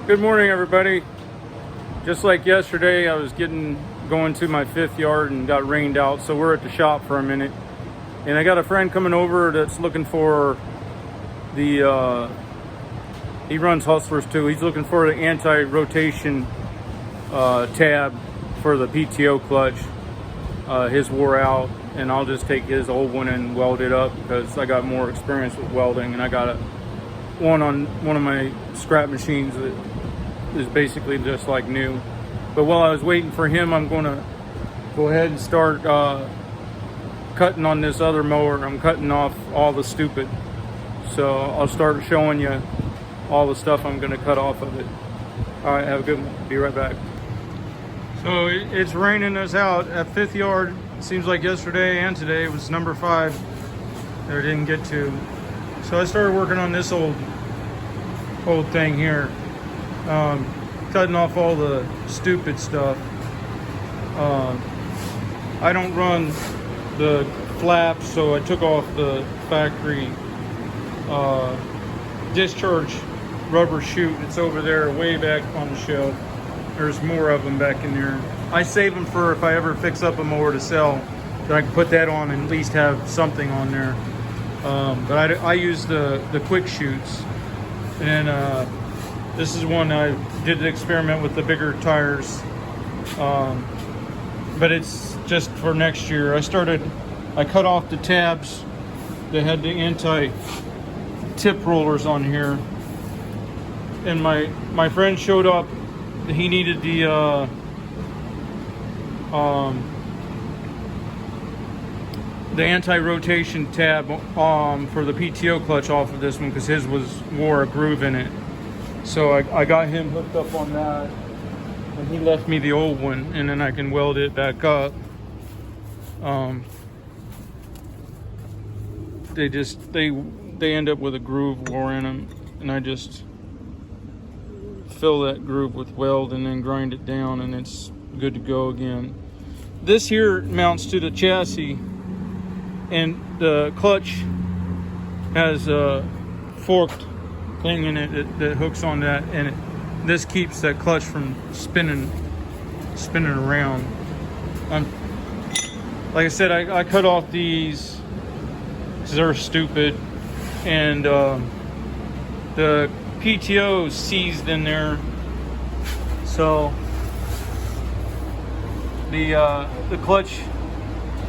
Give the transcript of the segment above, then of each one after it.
Good morning, everybody. Just like yesterday, I was going to my 5th yard and got rained out, so we're at the shop for a minute. And I got a friend coming over that's looking for the, he runs Hustlers too. He's looking for the anti-rotation tab for the PTO clutch. His wore out, and I'll just take his old one and weld it up because I got more experience with welding, and I got one on one of my scrap machines that is basically just like new. But while I was waiting for him, I'm going to go ahead and start cutting on this other mower. I'm cutting off all the stupid. So I'll start showing you all the stuff I'm going to cut off of it. All right, have a good one. Be right back. So it's raining us out at 5th yard. It seems like yesterday and today was number 5 that I didn't get to. So I started working on this old thing here. Cutting off all the stupid stuff. I don't run the flaps, so I took off the factory discharge rubber chute. It's over there way back on the shelf. There's more of them back in there. I save them for if I ever fix up a mower to sell, then I can put that on and at least have something on there. But I use the quick chutes, and this is one I did the experiment with the bigger tires, but it's just for next year. I cut off the tabs that had the anti-tip rollers on here, and my friend showed up. He needed the anti-rotation tab for the PTO clutch off of this one because his wore a groove in it. So I got him hooked up on that, and he left me the old one, and then I can weld it back up. They end up with a groove wore in them, and I just fill that groove with weld and then grind it down, and it's good to go again. This here mounts to the chassis, and the clutch has a forked thing in it that hooks on that, and this keeps that clutch from spinning around. Like I said, I cut off these because they're stupid, and the PTO is seized in there, so the clutch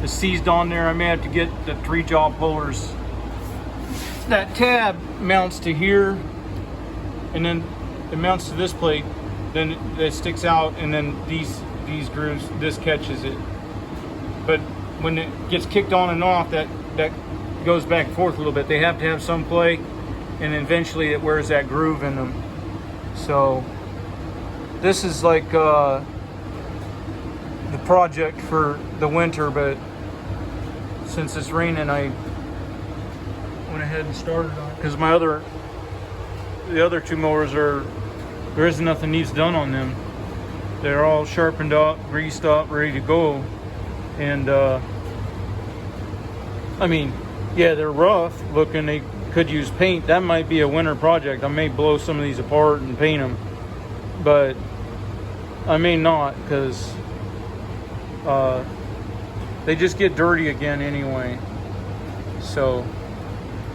is seized on there. I may have to get the 3-jaw pullers. That tab mounts to here, and then it mounts to this plate, then it sticks out, and then these grooves, this catches it. But when it gets kicked on and off, that goes back and forth a little bit. They have to have some play, and eventually it wears that groove in them. So this is like the project for the winter, but since it's raining, I went ahead and started on it because the other 2 mowers there isn't nothing needs done on them. They're all sharpened up, greased up, ready to go. And I mean, yeah, they're rough looking. They could use paint. That might be a winter project. I may blow some of these apart and paint them, but I may not, because they just get dirty again anyway. So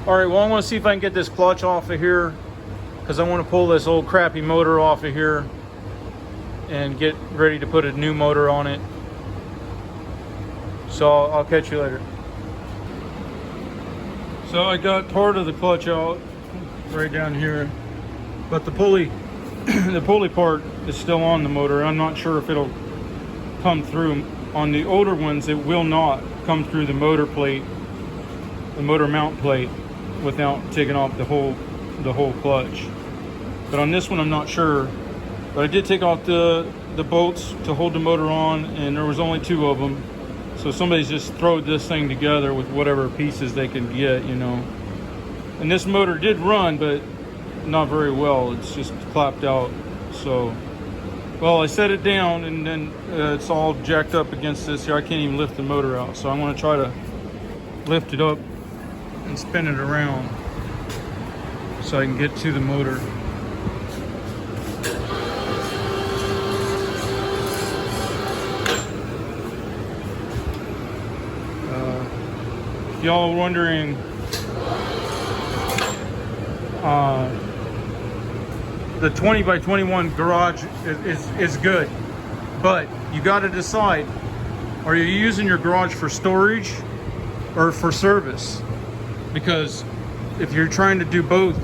all right, well, I want to see if I can get this clutch off of here, because I want to pull this old crappy motor off of here and get ready to put a new motor on it. So I'll catch you later. So I got part of the clutch out right down here, but the pulley the pulley part is still on the motor. I'm not sure if it'll come through. On the older ones, it will not come through the motor plate, the motor mount plate, without taking off the whole clutch. But on this one, I'm not sure. But I did take off the bolts to hold the motor on, and there was only 2 of them. So somebody's just thrown this thing together with whatever pieces they can get, you know. And this motor did run, but not very well. It's just clapped out. So, well, I set it down, and then it's all jacked up against this here. I can't even lift the motor out. So I'm going to try to lift it up and spin it around so I can get to the motor. y'all are wondering, the 20 by 21 garage is good, but you got to decide, are you using your garage for storage or for service? Because if you're trying to do both,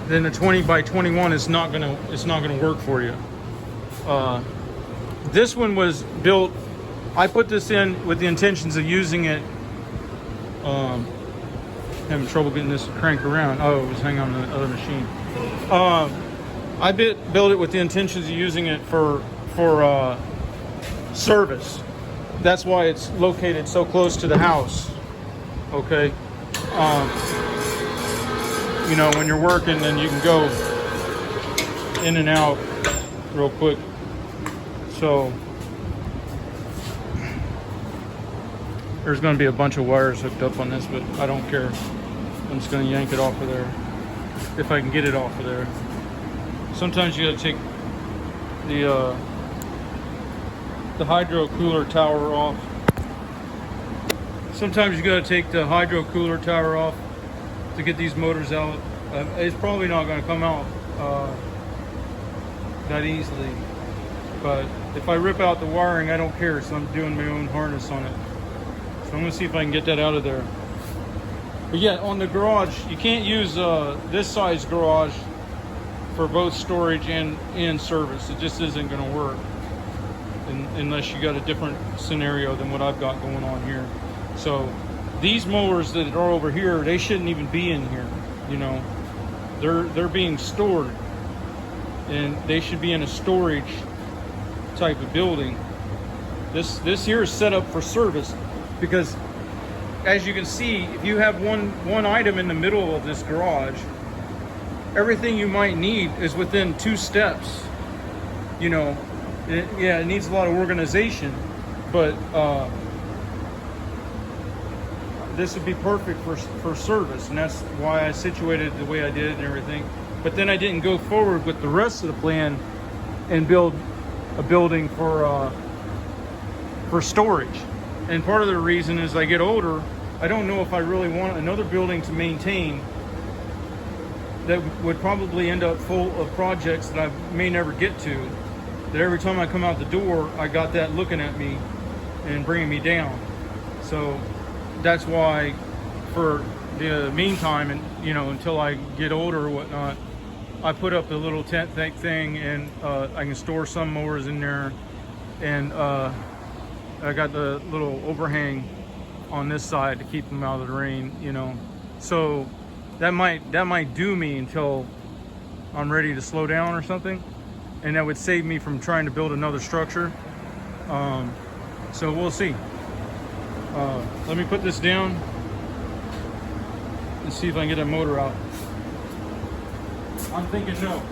then the 20 by 21 is not gonna work for you. This one was built, I put this in with the intentions of using it. Having trouble getting this to crank around. Oh, it was hanging on the other machine. I built it with the intentions of using it for service. That's why it's located so close to the house. Okay. You know, when you're working, then you can go in and out real quick. So there's going to be a bunch of wires hooked up on this, but I don't care. I'm just going to yank it off of there if I can get it off of there. Sometimes you got to take the hydro cooler tower off. Sometimes you got to take the hydro cooler tower off to get these motors out. It's probably not going to come out that easily, but if I rip out the wiring, I don't care, so I'm doing my own harness on it. So I'm going to see if I can get that out of there. But yeah, on the garage, you can't use this size garage for both storage and service. It just isn't going to work unless you got a different scenario than what I've got going on here. So these mowers that are over here, they shouldn't even be in here. You know, they're being stored, and they should be in a storage type of building. This here is set up for service, because as you can see, if you have one item in the middle of this garage, everything you might need is within 2 steps. You know, it needs a lot of organization, but this would be perfect for service, and that's why I situated it the way I did and everything. But then I didn't go forward with the rest of the plan and build a building for storage. And part of the reason is I get older, I don't know if I really want another building to maintain that would probably end up full of projects that I may never get to. That every time I come out the door, I got that looking at me and bringing me down. So that's why, for the meantime, and you know, until I get older or whatnot, I put up the little tent thing, and I can store some mowers in there, and I got the little overhang on this side to keep them out of the rain. You know, so that might do me until I'm ready to slow down or something, and that would save me from trying to build another structure. So we'll see. Let me put this down and see if I can get a motor out. I'm thinking no.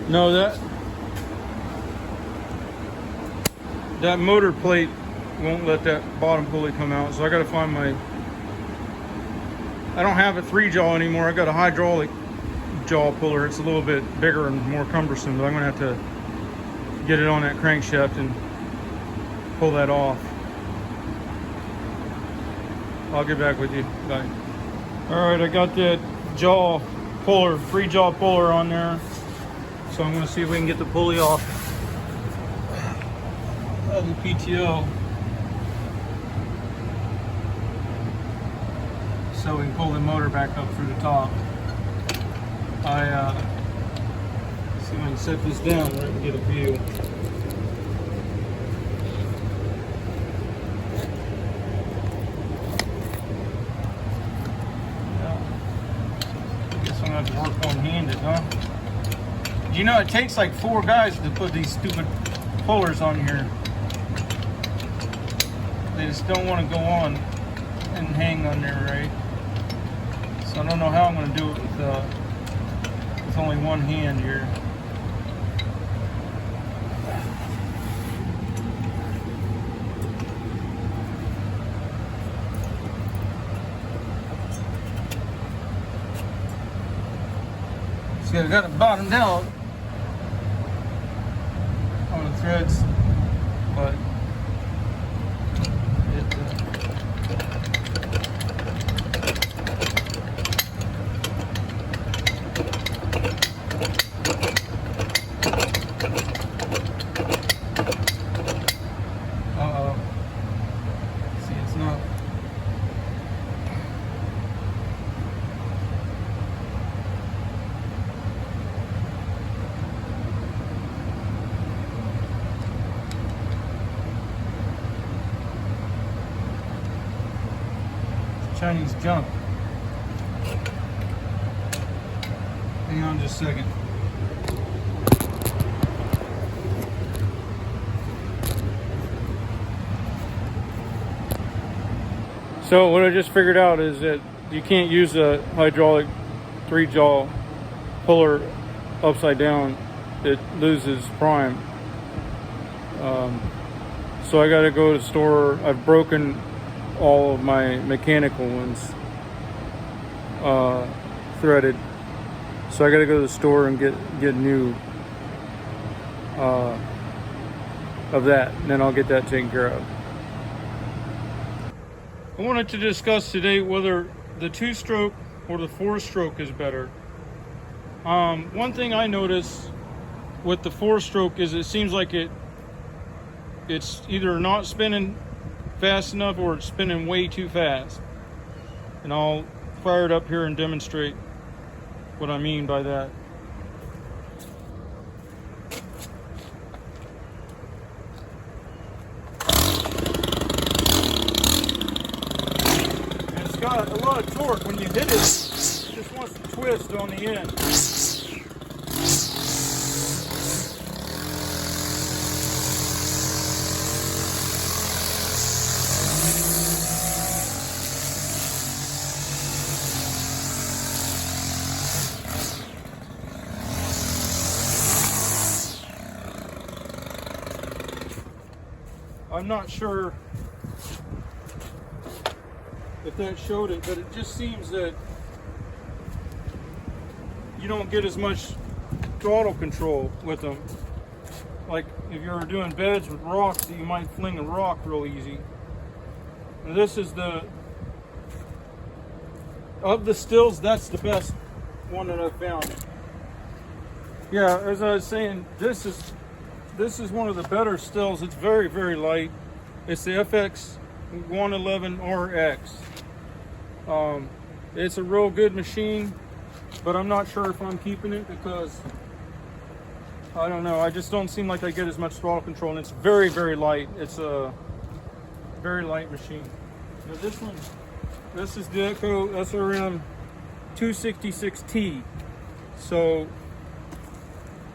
No, that motor plate won't let that bottom pulley come out, so I gotta find my, I don't have a 3-jaw anymore. I got a hydraulic jaw puller. It's a little bit bigger and more cumbersome, but I'm gonna have to get it on that crankshaft and pull that off. I'll get back with you. Bye. All right, I got that jaw puller, 3-jaw puller on there. So I'm going to see if we can get the pulley off of the PTO, so we can pull the motor back up through the top. See if I can set this down where I can get a view. Yeah. I guess I'm going to have to work one-handed, huh? You know, it takes like 4 guys to put these stupid pullers on here. They just don't want to go on and hang on there, right? So I don't know how I'm going to do it with only one hand here. See, I got it bottomed out on the threads, but see, it's not. Chinese junk. Hang on just a second. So what I just figured out is that you can't use a hydraulic 3-jaw puller upside down. It loses prime. So I got to go to the store. I've broken all of my mechanical ones threaded, so I got to go to the store and get new of that, and then I'll get that taken care of. I wanted to discuss today whether the 2-stroke or the 4-stroke is better. One thing I notice with the 4-stroke is it seems like it's either not spinning fast enough or it's spinning way too fast. And I'll fire it up here and demonstrate what I mean by that. And it's got a lot of torque. When you hit it, it just wants to twist on the end. I'm not sure if that showed it, but it just seems that you don't get as much throttle control with them. Like if you're doing beds with rocks, you might fling a rock real easy. And this is of the stills, that's the best one that I've found. Yeah, as I was saying, this is one of the better stills. It's very, very light. It's the FX 111RX. It's a real good machine, but I'm not sure if I'm keeping it because I don't know. I just don't seem like I get as much throttle control, and it's very, very light. It's a very light machine. Now this is the Echo SRM 266T. So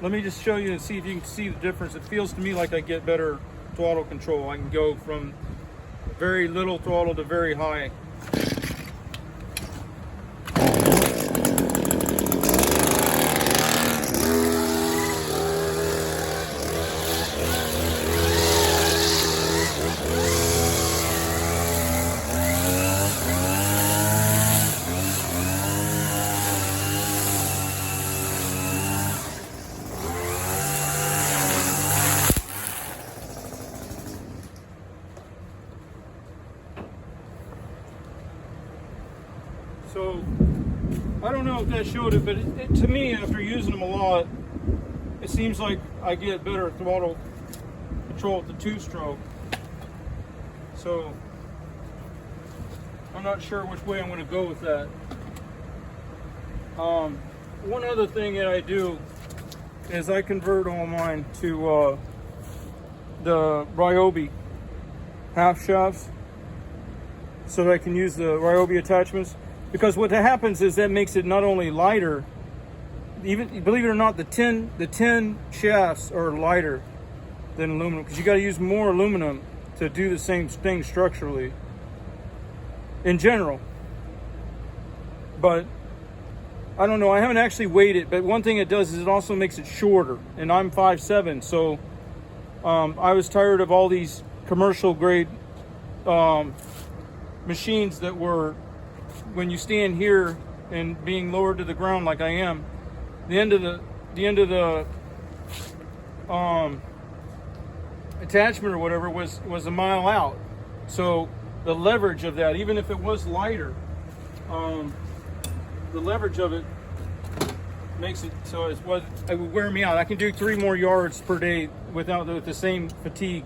let me just show you and see if you can see the difference. It feels to me like I get better throttle control. I can go from very little throttle to very high. So I don't know if that showed it, but to me, after using them a lot, it seems like I get better throttle control with the 2-stroke. So I'm not sure which way I'm going to go with that. One other thing that I do is I convert all mine to the Ryobi half shafts so that I can use the Ryobi attachments. Because what happens is that makes it not only lighter, even believe it or not, the tin shafts are lighter than aluminum because you got to use more aluminum to do the same thing structurally in general. But I don't know, I haven't actually weighed it, but one thing it does is it also makes it shorter, and I'm 5'7", so I was tired of all these commercial grade machines that were, when you stand here and being lowered to the ground like I am, the end of the attachment or whatever was a mile out. So the leverage of that, even if it was lighter, the leverage of it makes it so it would wear me out. I can do 3 more yards per day with the same fatigue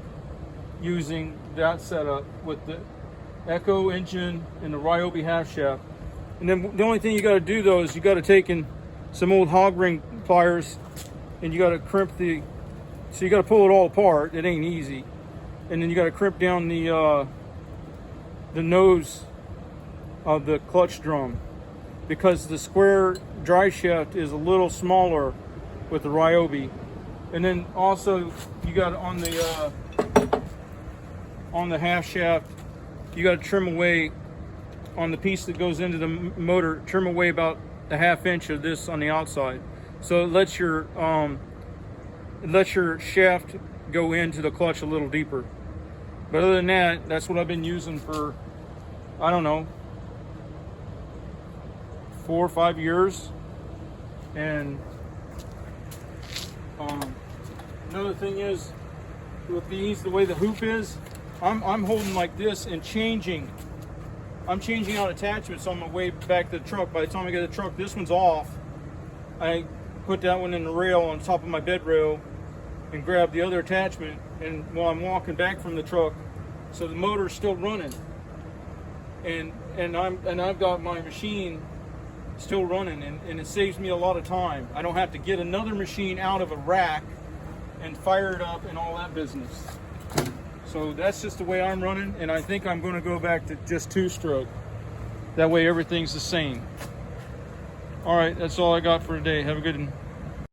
using that setup with the Echo engine and the Ryobi half shaft. And then the only thing you got to do though is you got to take in some old hog ring pliers and you got to crimp so you got to pull it all apart. It ain't easy. And then you got to crimp down the nose of the clutch drum, because the square drive shaft is a little smaller with the Ryobi. And then also you got on the half shaft, you got to trim away on the piece that goes into the motor, trim away about a 1/2 inch of this on the outside, so it lets your shaft go into the clutch a little deeper. But other than that, that's what I've been using for, I don't know, 4 or 5 years. And another thing is, with these, the way the hoop is, I'm holding like this and I'm changing out attachments on my way back to the truck. By the time I get the truck, this one's off. I put that one in the rail on top of my bed rail and grab the other attachment, and while I'm walking back from the truck, so the motor's still running, and I've got my machine still running, and it saves me a lot of time. I don't have to get another machine out of a rack and fire it up and all that business. So that's just the way I'm running, and I think I'm going to go back to just 2-stroke. That way everything's the same. All right, that's all I got for today. Have a good one.